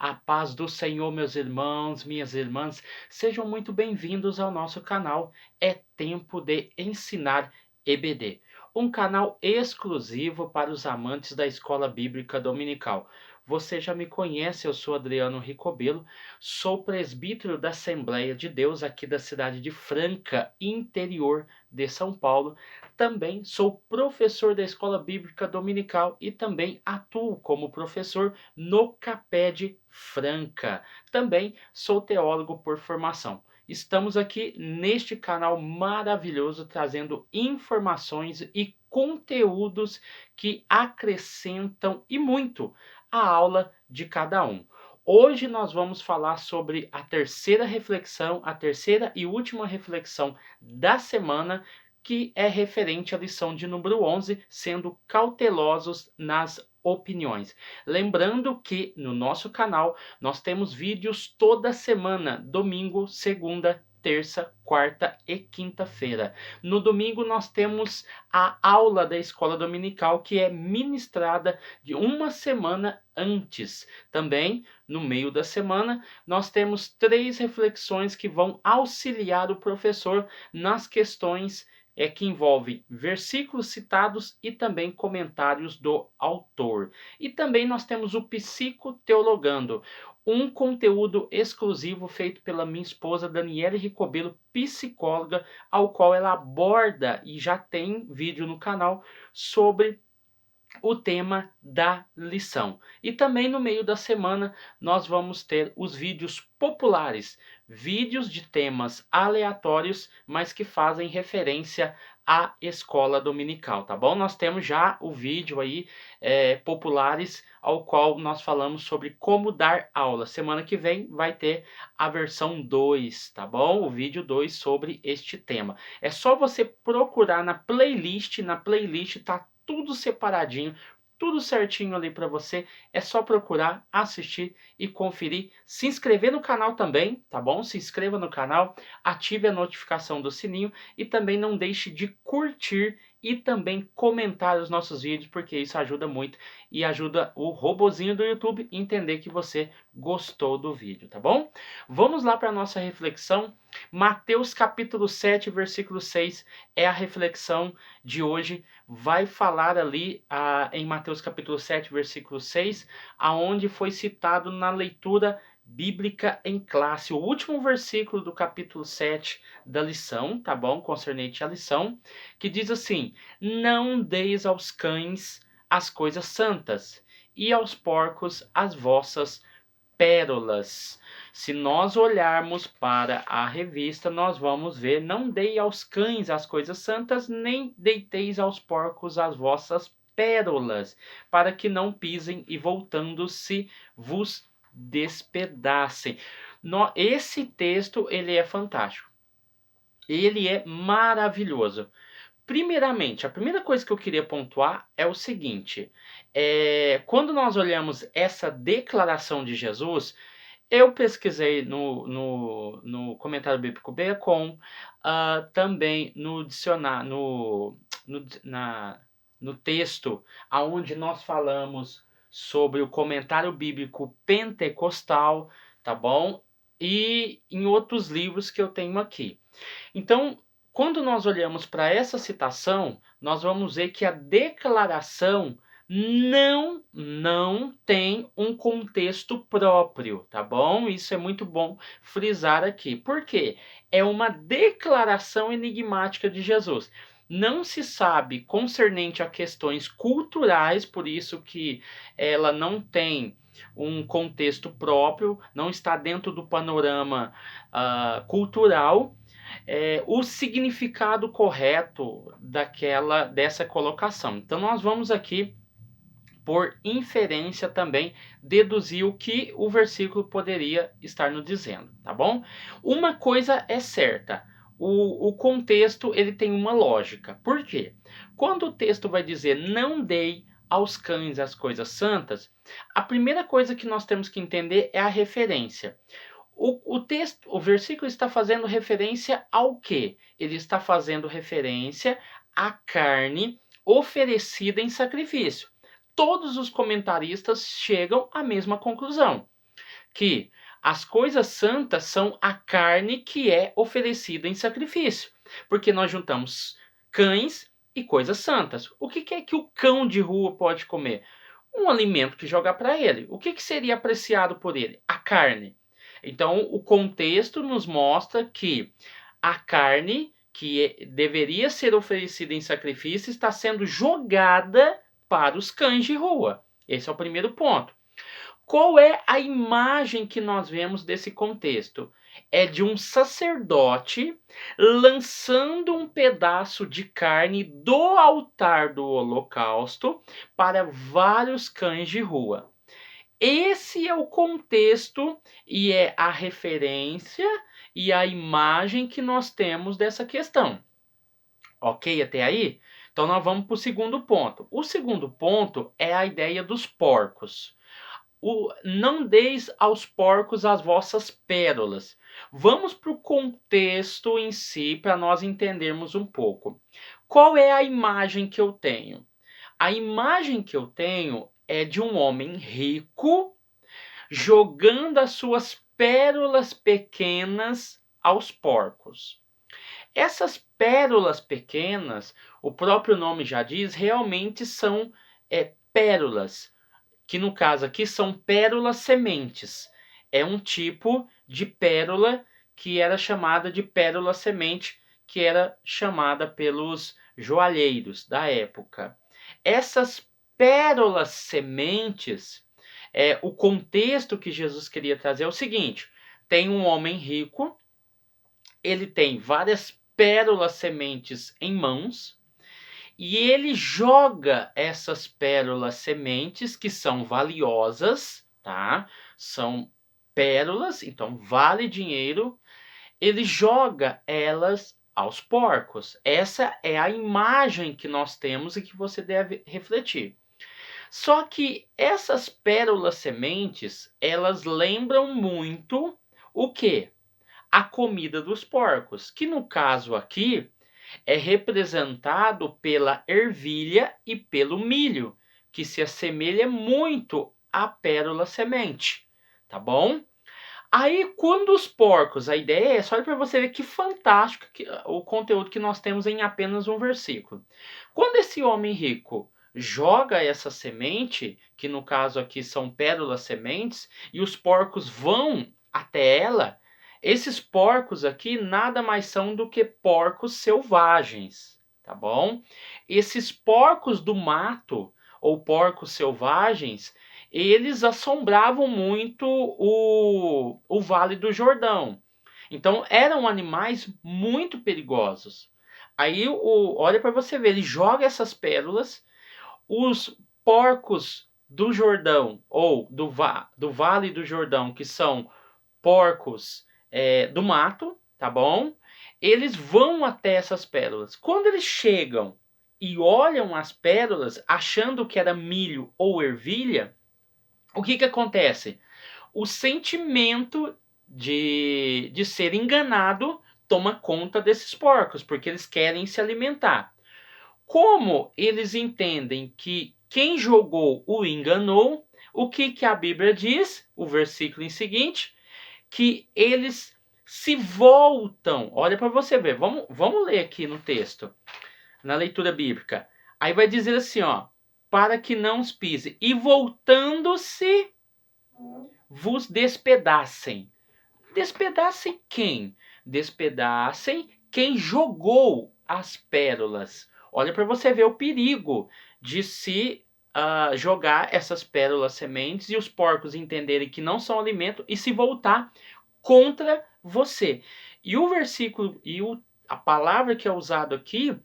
A paz do Senhor, meus irmãos, minhas irmãs, sejam muito bem-vindos ao nosso canal É Tempo de Ensinar EBD, um canal exclusivo para os amantes da Escola Bíblica Dominical. Você já me conhece, eu sou Adriano Ricobelo, sou presbítero da Assembleia de Deus aqui da cidade de Franca, interior de São Paulo. Também sou professor da Escola Bíblica Dominical e também atuo como professor no CAPED Franca. Também sou teólogo por formação. Estamos aqui neste canal maravilhoso trazendo informações e conteúdos que acrescentam e muito a aula de cada um. Hoje nós vamos falar sobre a terceira reflexão, a terceira e última reflexão da semana, que é referente à lição de número 11, sendo cautelosos nas opiniões. Lembrando que no nosso canal nós temos vídeos toda semana, domingo, segunda, terça, quarta e quinta-feira. No domingo nós temos a aula da escola dominical, que é ministrada de uma semana antes. Também no meio da semana nós temos 3 reflexões que vão auxiliar o professor nas questões que envolve versículos citados e também comentários do autor. E também nós temos o Psicoteologando, um conteúdo exclusivo feito pela minha esposa Daniele Ricobelo, psicóloga, ao qual ela aborda, e já tem vídeo no canal, sobre o tema da lição. E também no meio da semana nós vamos ter os vídeos populares, vídeos de temas aleatórios, mas que fazem referência à escola dominical, tá bom? Nós temos já o vídeo aí populares, ao qual nós falamos sobre como dar aula. Semana que vem vai ter a versão 2, tá bom? O vídeo 2 sobre este tema. É só você procurar na playlist tá tudo separadinho, tudo certinho ali para você. É só procurar, assistir e conferir. Se inscrever no canal também, tá bom? Se inscreva no canal, ative a notificação do sininho e também não deixe de curtir e também comentar os nossos vídeos, porque isso ajuda muito e ajuda o robozinho do YouTube a entender que você gostou do vídeo, tá bom? Vamos lá para a nossa reflexão. Mateus capítulo 7, versículo 6 é a reflexão de hoje. Vai falar ali em Mateus capítulo 7, versículo 6, aonde foi citado na leitura bíblica em classe, o último versículo do capítulo 7 da lição, tá bom? Concernente à lição, que diz assim: não deis aos cães as coisas santas, e aos porcos as vossas pérolas. Se nós olharmos para a revista, nós vamos ver: não dei aos cães as coisas santas, nem deiteis aos porcos as vossas pérolas, para que não pisem e voltando-se vos despedacem. Esse texto, ele é fantástico. Ele é maravilhoso. Primeiramente, a primeira coisa que eu queria pontuar é o seguinte: quando nós olhamos essa declaração de Jesus, eu pesquisei no comentário bíblico Bacon, também no dicionário, no texto aonde nós falamos sobre o comentário bíblico pentecostal, tá bom? E em outros livros que eu tenho aqui. Então, quando nós olhamos para essa citação, nós vamos ver que a declaração não tem um contexto próprio, tá bom? Isso é muito bom frisar aqui. Por quê? É uma declaração enigmática de Jesus. Não se sabe concernente a questões culturais, por isso que ela não tem um contexto próprio, não está dentro do panorama cultural, o significado correto dessa colocação. Então nós vamos aqui, por inferência também, deduzir o que o versículo poderia estar nos dizendo, tá bom? Uma coisa é certa: o contexto, ele tem uma lógica. Por quê? Quando o texto vai dizer não dei aos cães as coisas santas, a primeira coisa que nós temos que entender é a referência. O versículo está fazendo referência ao quê? Ele está fazendo referência à carne oferecida em sacrifício. Todos os comentaristas chegam à mesma conclusão. que as coisas santas são a carne que é oferecida em sacrifício, porque nós juntamos cães e coisas santas. O que é que o cão de rua pode comer? Um alimento que joga para ele. O que seria apreciado por ele? A carne. Então, o contexto nos mostra que a carne que deveria ser oferecida em sacrifício está sendo jogada para os cães de rua. Esse é o primeiro ponto. Qual é a imagem que nós vemos desse contexto? É de um sacerdote lançando um pedaço de carne do altar do holocausto para vários cães de rua. Esse é o contexto e é a referência e a imagem que nós temos dessa questão. Ok até aí? Então nós vamos para o segundo ponto. O segundo ponto é a ideia dos porcos. Não deis aos porcos as vossas pérolas. Vamos para o contexto em si para nós entendermos um pouco. Qual é a imagem que eu tenho? A imagem que eu tenho é de um homem rico jogando as suas pérolas pequenas aos porcos. Essas pérolas pequenas, o próprio nome já diz, realmente são pérolas, que no caso aqui são pérolas sementes. É um tipo de pérola que era chamada de pérola semente, que era chamada pelos joalheiros da época. Essas pérolas sementes, o contexto que Jesus queria trazer é o seguinte: tem um homem rico, ele tem várias pérolas sementes em mãos, e ele joga essas pérolas sementes que são valiosas, tá? São pérolas, então vale dinheiro. Ele joga elas aos porcos. Essa é a imagem que nós temos e que você deve refletir. Só que essas pérolas sementes, elas lembram muito o quê? A comida dos porcos, que no caso aqui é representado pela ervilha e pelo milho, que se assemelha muito à pérola semente, tá bom? Aí, quando os porcos, a ideia é só para você ver que fantástico o conteúdo que nós temos em apenas um versículo. Quando esse homem rico joga essa semente, que no caso aqui são pérolas sementes, e os porcos vão até ela, esses porcos aqui nada mais são do que porcos selvagens, tá bom? Esses porcos do mato ou porcos selvagens, eles assombravam muito o Vale do Jordão. Então eram animais muito perigosos. Aí olha para você ver, ele joga essas pérolas, os porcos do Jordão ou do Vale do Jordão, que são porcos do mato, tá bom? Eles vão até essas pérolas. Quando eles chegam e olham as pérolas, achando que era milho ou ervilha, o que acontece? O sentimento de ser enganado toma conta desses porcos, porque eles querem se alimentar. Como eles entendem que quem jogou o enganou, o que a Bíblia diz? O versículo em seguinte, que eles se voltam. Olha para você ver, vamos ler aqui no texto, na leitura bíblica. Aí vai dizer assim, ó, para que não os pise. E voltando-se, vos despedacem. Despedacem quem? Despedacem quem jogou as pérolas. Olha para você ver o perigo de se jogar essas pérolas sementes e os porcos entenderem que não são alimento e se voltar contra você. E o versículo a palavra que é usado aqui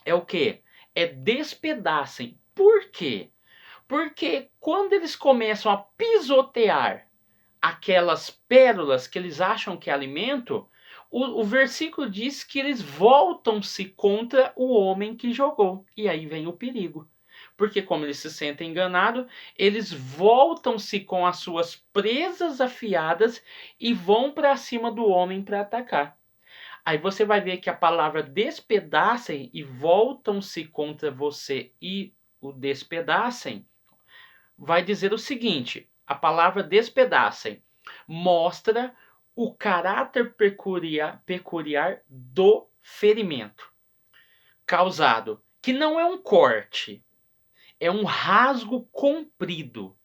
é o quê? É despedacem. Por quê? Porque quando eles começam a pisotear aquelas pérolas que eles acham que é alimento, o versículo diz que eles voltam-se contra o homem que jogou. E aí vem o perigo. Porque como eles se sentem enganados, eles voltam-se com as suas presas afiadas e vão para cima do homem para atacar. Aí você vai ver que a palavra despedacem e voltam-se contra você e o despedacem vai dizer o seguinte: a palavra despedacem mostra o caráter peculiar do ferimento causado, que não é um corte, é um rasgo comprido.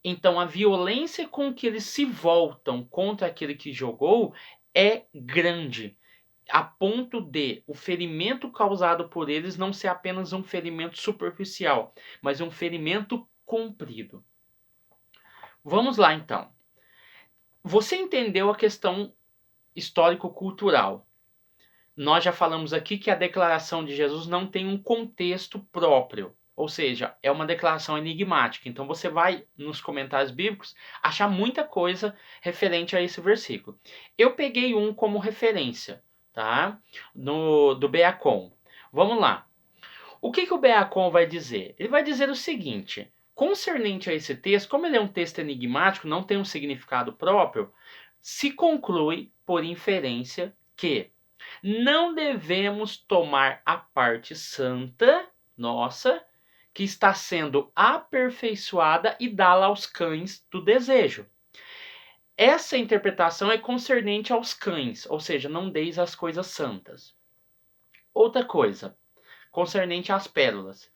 Então, a violência com que eles se voltam contra aquele que jogou é grande, a ponto de o ferimento causado por eles não ser apenas um ferimento superficial, mas um ferimento comprido. Vamos lá, então. Você entendeu a questão histórico-cultural. Nós já falamos aqui que a declaração de Jesus não tem um contexto próprio, ou seja, é uma declaração enigmática. Então você vai nos comentários bíblicos achar muita coisa referente a esse versículo. Eu peguei um como referência, tá? Do Beacon. Vamos lá. O que o Beacon vai dizer? Ele vai dizer o seguinte: concernente a esse texto, como ele é um texto enigmático, não tem um significado próprio, se conclui por inferência que não devemos tomar a parte santa nossa, que está sendo aperfeiçoada, e dá-la aos cães do desejo. Essa interpretação é concernente aos cães, ou seja, não deis as coisas santas. Outra coisa, concernente às pérolas.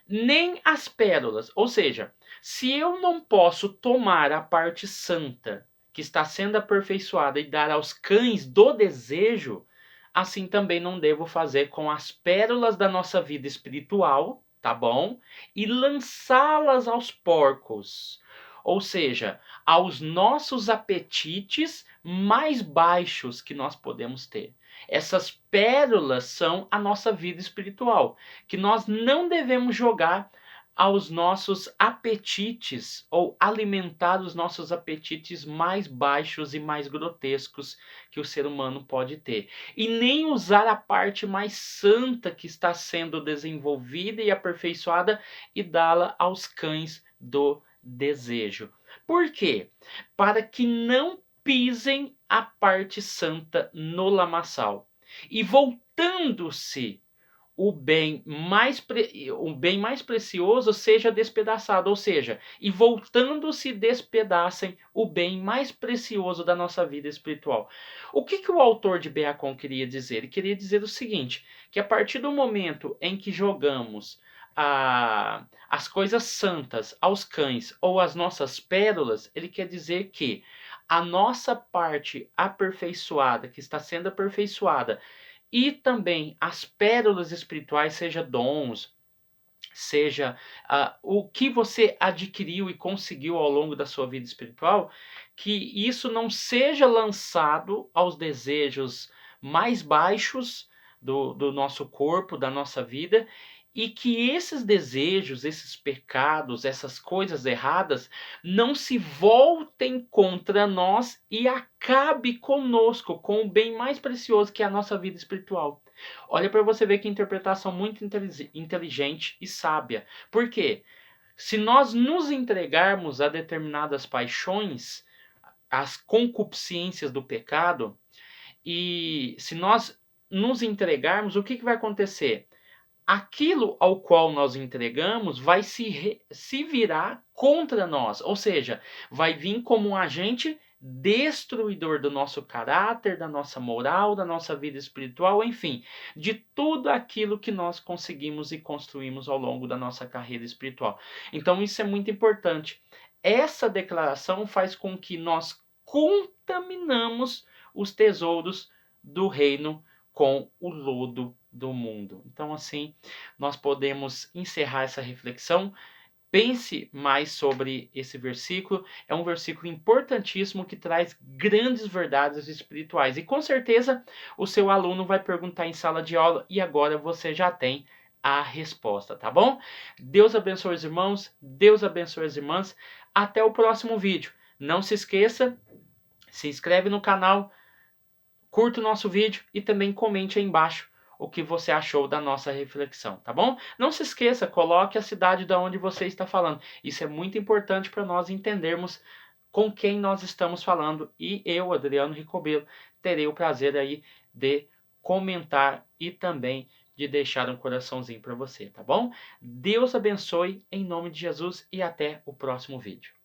Nem as pérolas, ou seja, se eu não posso tomar a parte santa que está sendo aperfeiçoada e dar aos cães do desejo, assim também não devo fazer com as pérolas da nossa vida espiritual, tá bom? E lançá-las aos porcos. Ou seja, aos nossos apetites mais baixos que nós podemos ter. Essas pérolas são a nossa vida espiritual, que nós não devemos jogar aos nossos apetites ou alimentar os nossos apetites mais baixos e mais grotescos que o ser humano pode ter. E nem usar a parte mais santa que está sendo desenvolvida e aperfeiçoada e dá-la aos cães do desejo. Por quê? Para que não pisem a parte santa no lamaçal. E voltando-se o bem mais precioso seja despedaçado, ou seja, e voltando-se despedacem o bem mais precioso da nossa vida espiritual. O que o autor de Beacon queria dizer? Ele queria dizer o seguinte, que a partir do momento em que jogamos as coisas santas aos cães ou as nossas pérolas, ele quer dizer que a nossa parte aperfeiçoada, que está sendo aperfeiçoada, e também as pérolas espirituais, seja dons, seja o que você adquiriu e conseguiu ao longo da sua vida espiritual, que isso não seja lançado aos desejos mais baixos do nosso corpo, da nossa vida, e que esses desejos, esses pecados, essas coisas erradas não se voltem contra nós e acabe conosco, com o bem mais precioso que é a nossa vida espiritual. Olha para você ver que interpretação muito inteligente e sábia. Por quê? Se nós nos entregarmos a determinadas paixões, às concupiscências do pecado, e se nós nos entregarmos, o que vai acontecer? Aquilo ao qual nós entregamos vai se virar contra nós, ou seja, vai vir como um agente destruidor do nosso caráter, da nossa moral, da nossa vida espiritual, enfim, de tudo aquilo que nós conseguimos e construímos ao longo da nossa carreira espiritual. Então isso é muito importante. Essa declaração faz com que nós contaminamos os tesouros do reino com o lodo do mundo. Então, assim, nós podemos encerrar essa reflexão. Pense mais sobre esse versículo. É um versículo importantíssimo que traz grandes verdades espirituais. E com certeza o seu aluno vai perguntar em sala de aula e agora você já tem a resposta, tá bom? Deus abençoe os irmãos, Deus abençoe as irmãs. Até o próximo vídeo. Não se esqueça, se inscreve no canal, curta o nosso vídeo e também comente aí embaixo o que você achou da nossa reflexão, tá bom? Não se esqueça, coloque a cidade de onde você está falando. Isso é muito importante para nós entendermos com quem nós estamos falando. E eu, Adriano Ricobelo, terei o prazer aí de comentar e também de deixar um coraçãozinho para você, tá bom? Deus abençoe em nome de Jesus e até o próximo vídeo.